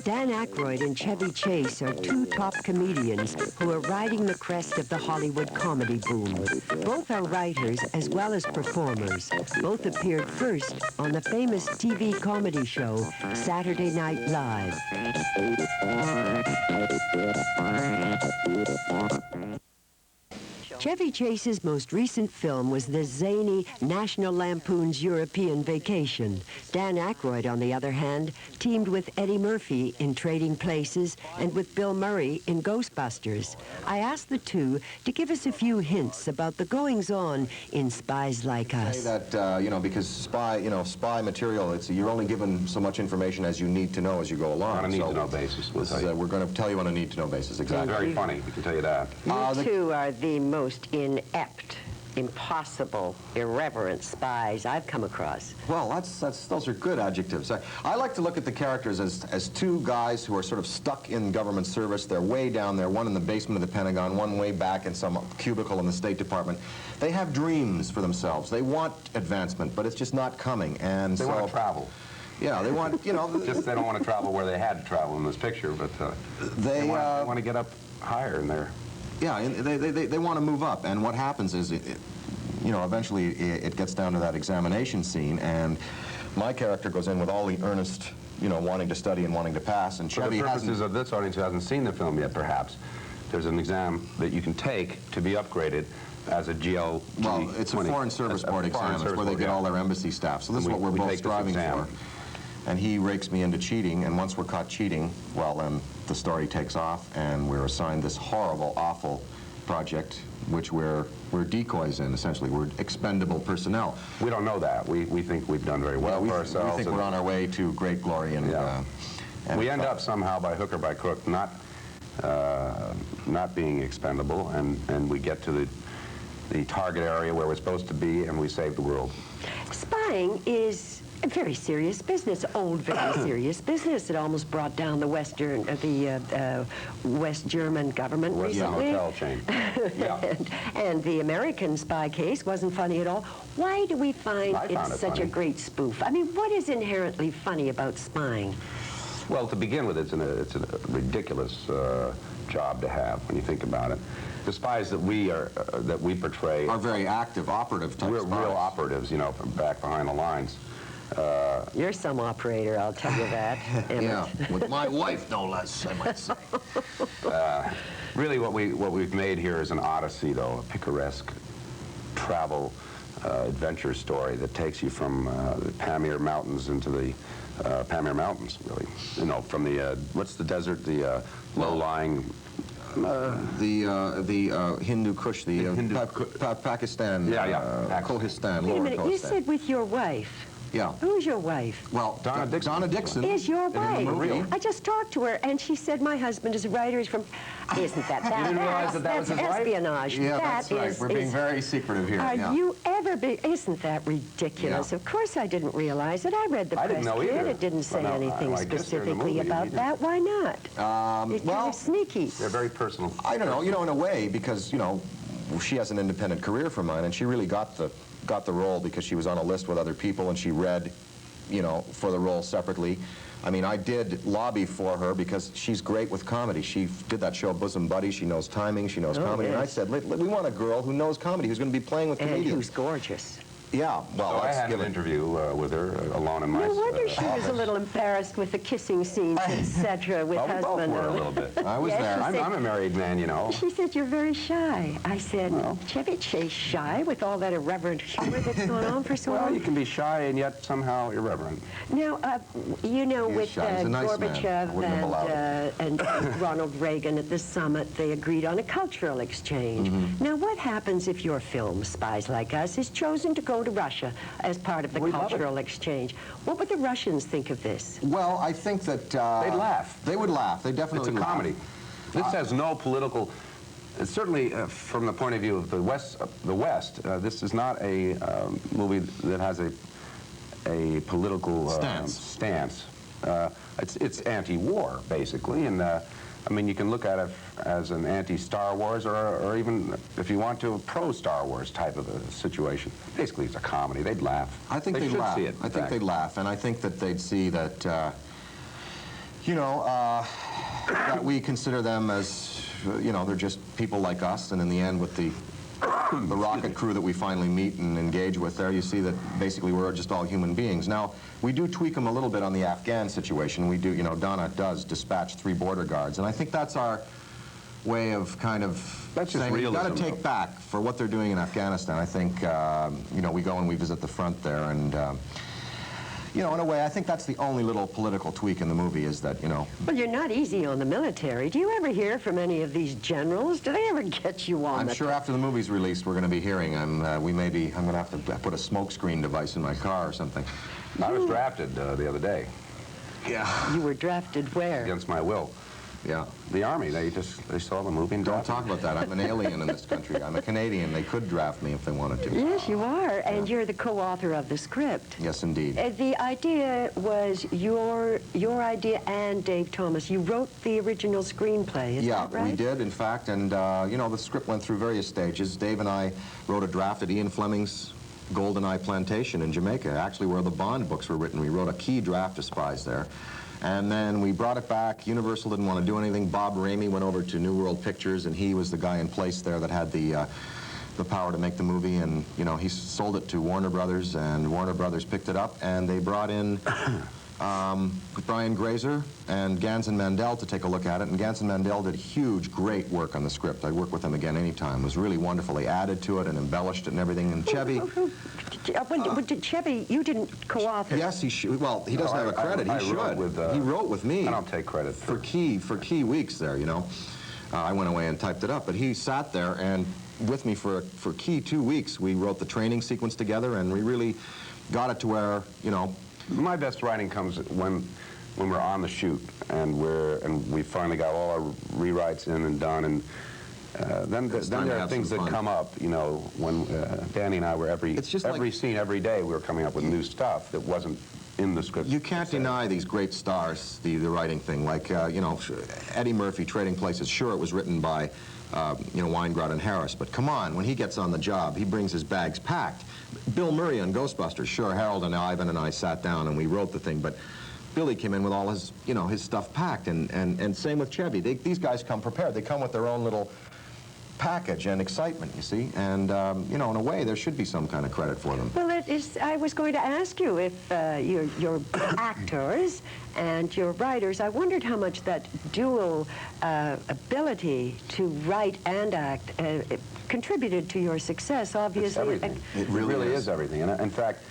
Dan Aykroyd and Chevy Chase are two top comedians who are riding the crest of the Hollywood comedy boom. Both are writers as well as performers. Both appeared first on the famous TV comedy show Saturday Night Live. Chevy Chase's most recent film was the zany National Lampoon's European Vacation. Dan Aykroyd, on the other hand, teamed with Eddie Murphy in Trading Places and with Bill Murray in Ghostbusters. I asked the two to give us a few hints about the goings-on in Spies Like Us. Say that, because spy material, you're only given so much information as you need to know as you go along. On a need-to-know basis. We're going to tell you on a need-to-know basis, exactly. Very funny, we can tell you that. You two are the most inept, impossible, irreverent spies I've come across. Well, those are good adjectives. I like to look at the characters as two guys who are sort of stuck in government service. They're way down there, one in the basement of the Pentagon, one way back in some cubicle in the State Department. They have dreams for themselves. They want advancement, but it's just not coming. And they want to travel. Yeah, they want, just they don't want to travel where they had to travel in this picture, but they want to get up higher in there. Yeah, and they want to move up, and what happens is, eventually it gets down to that examination scene, and my character goes in with all the earnest, wanting to study and wanting to pass, and Chevy For the purposes of this audience who hasn't seen the film yet, perhaps, there's an exam that you can take to be upgraded as a GL. Well, it's a Foreign Service Board exam. It's where they get all their embassy staff. So this is what we're both striving for. And he rakes me into cheating, and once we're caught cheating, well, then the story takes off, and we're assigned this horrible, awful project, which we're decoys in, essentially. We're expendable personnel. We don't know that. We think we've done very well for ourselves. We think we're on our way to great glory, and, and we end up somehow, by hook or by crook, not being expendable, and we get to the target area where we're supposed to be, and we save the world. Spying is a very serious business, very serious business. It almost brought down the West German government recently. Hotel chain. and the American spy case wasn't funny at all. Why do we find it's such a great spoof? I mean, what is inherently funny about spying? Well, to begin with, it's a ridiculous job to have when you think about it. The spies that we portray are very active, operative type spies. We're real operatives, from back behind the lines. You're some operator, I'll tell you that. Yeah, with my wife, no less, I might say. Really, what we've made here is an odyssey, though, a picaresque travel adventure story that takes you from the Pamir Mountains into the Pamir Mountains, really. From the what's the desert? The low-lying. The Hindu Kush, Pakistan, Kohistan, Wait a minute, Kohistan. you said with your wife. Yeah. Who's your wife? Well, Donna Dixon. Is your wife. I just talked to her, and she said my husband is a writer. He's from... Isn't that You didn't realize that was his wife? Espionage. Yeah, that's right. We're being very secretive here. Are you ever... Isn't that ridiculous? Yeah. Of course I didn't realize it. I read the press kit. It didn't say anything specifically about that. Why not? It's kind of sneaky. They're very personal. I don't know. In a way, because, she has an independent career from mine, and she really got the role because she was on a list with other people, and she read, for the role separately. I mean, I did lobby for her because she's great with comedy. She did that show Bosom Buddies. She knows timing. She knows comedy. Yes. And I said, we want a girl who knows comedy, who's going to be playing with comedians. And who's gorgeous. Yeah, well, so I had an interview with her alone in my office. No wonder she was a little embarrassed with the kissing scenes, etc., with husband. Well, we both were a little bit. I was there. I'm a married man, She said, you're very shy. I said, Chevy Chase shy with all that irreverent humor that's going on for so long? Well, you can be shy and yet somehow irreverent. Now, with Gorbachev and Ronald Reagan at the summit, they agreed on a cultural exchange. Now, what happens if your film, Spies Like Us, is chosen to go to Russia as part of the cultural exchange? What would the Russians think of this? Well, I think that... they'd laugh. They would laugh. They definitely would. It's a comedy. This has no political... certainly, from the point of view of the West, this is not a movie that has a political stance. It's anti-war, basically, and I mean, you can look at it as an anti-Star Wars or even, if you want to, a pro-Star Wars type of a situation. Basically, it's a comedy. They'd laugh. I think they'd laugh. I think they'd laugh, and I think that they'd see that you know, that we consider them as, you know, they're just people like us, and in the end, with the rocket crew that we finally meet and engage with there, you see that basically we're just all human beings. Now, we do tweak them a little bit on the Afghan situation. We do, you know, Donna does dispatch 3 border guards, and I think that's our way of kind of saying we've got to take back for what they're doing in Afghanistan. I think, you know, we go and we visit the front there, and you know, in a way, I think that's the only little political tweak in the movie is that, you know... Well, you're not easy on the military. Do you ever hear from any of these generals? Do they ever get you on I'm sure after the movie's released, we're going to be hearing. I'm going to have to put a smoke screen device in my car or something. I was drafted the other day. Yeah. You were drafted where? Against my will. Yeah. The Army, they saw the movie and Don't talk about that. I'm an alien in this country. I'm a Canadian. They could draft me if they wanted to. Yes, you are, and you're the co-author of the script. Yes, indeed. The idea was your idea and Dave Thomas. You wrote the original screenplay, is that right? Yeah, we did, in fact, and, you know, the script went through various stages. Dave and I wrote a draft at Ian Fleming's GoldenEye Plantation in Jamaica, actually where the Bond books were written. We wrote a key draft of Spies there. And then we brought it back. Universal didn't want to do anything. Bob Ramey went over to New World Pictures, and he was the guy in place there that had the power to make the movie. And, you know, he sold it to Warner Brothers, and Warner Brothers picked it up, and they brought in Brian Grazer and Gansen Mandel to take a look at it. And Gansen Mandel did huge, great work on the script. I'd work with him again anytime. It was really wonderful. They added to it and embellished it and everything. And Chevy... Did Chevy, you didn't co-author? Yes, he should. Well, he doesn't have a credit. He should. He wrote with me. I don't take credit for key weeks there. You know, I went away and typed it up, but he sat there and with me for key 2 weeks. We wrote the training sequence together, and we really got it to where, you know. My best writing comes when we're on the shoot and we finally got all our rewrites in and done, and then there are things that come up, you know, when Danny and I were every scene, every day, we were coming up with new stuff that wasn't in the script. You can't deny these great stars, the writing thing, like, you know, Eddie Murphy, Trading Places. Sure, it was written by, you know, Weingrod and Harris, but come on, when he gets on the job, he brings his bags packed. Bill Murray on Ghostbusters, sure, Harold and Ivan and I sat down and we wrote the thing, but Billy came in with all his, you know, his stuff packed, and same with Chevy. These guys come prepared. They come with their own little package and excitement, you see, and you know, in a way, there should be some kind of credit for them. Well, it is. I was going to ask you if your actors and your writers. I wondered how much that dual ability to write and act contributed to your success. Obviously, it really is everything. And in fact,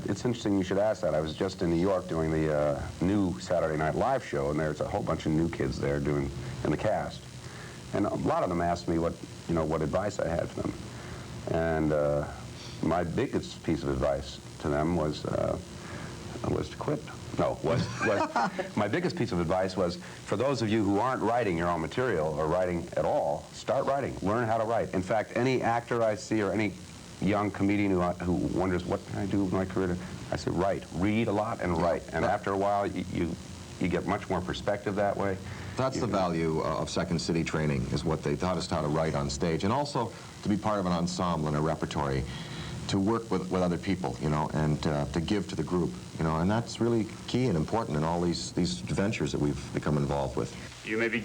it's interesting you should ask that. I was just in New York doing the new Saturday Night Live show, and there's a whole bunch of new kids there in the cast. And a lot of them asked me what advice I had for them. And my biggest piece of advice to them was to quit. No, my biggest piece of advice was, for those of you who aren't writing your own material or writing at all, start writing. Learn how to write. In fact, any actor I see or any young comedian who wonders, what can I do with my career? I say, write. Read a lot and write. And after a while, you get much more perspective that way. That's the value of Second City training, is what they taught us how to write on stage, and also to be part of an ensemble and a repertory, to work with other people, you know, and to give to the group, you know, and that's really key and important in all these ventures that we've become involved with. You may be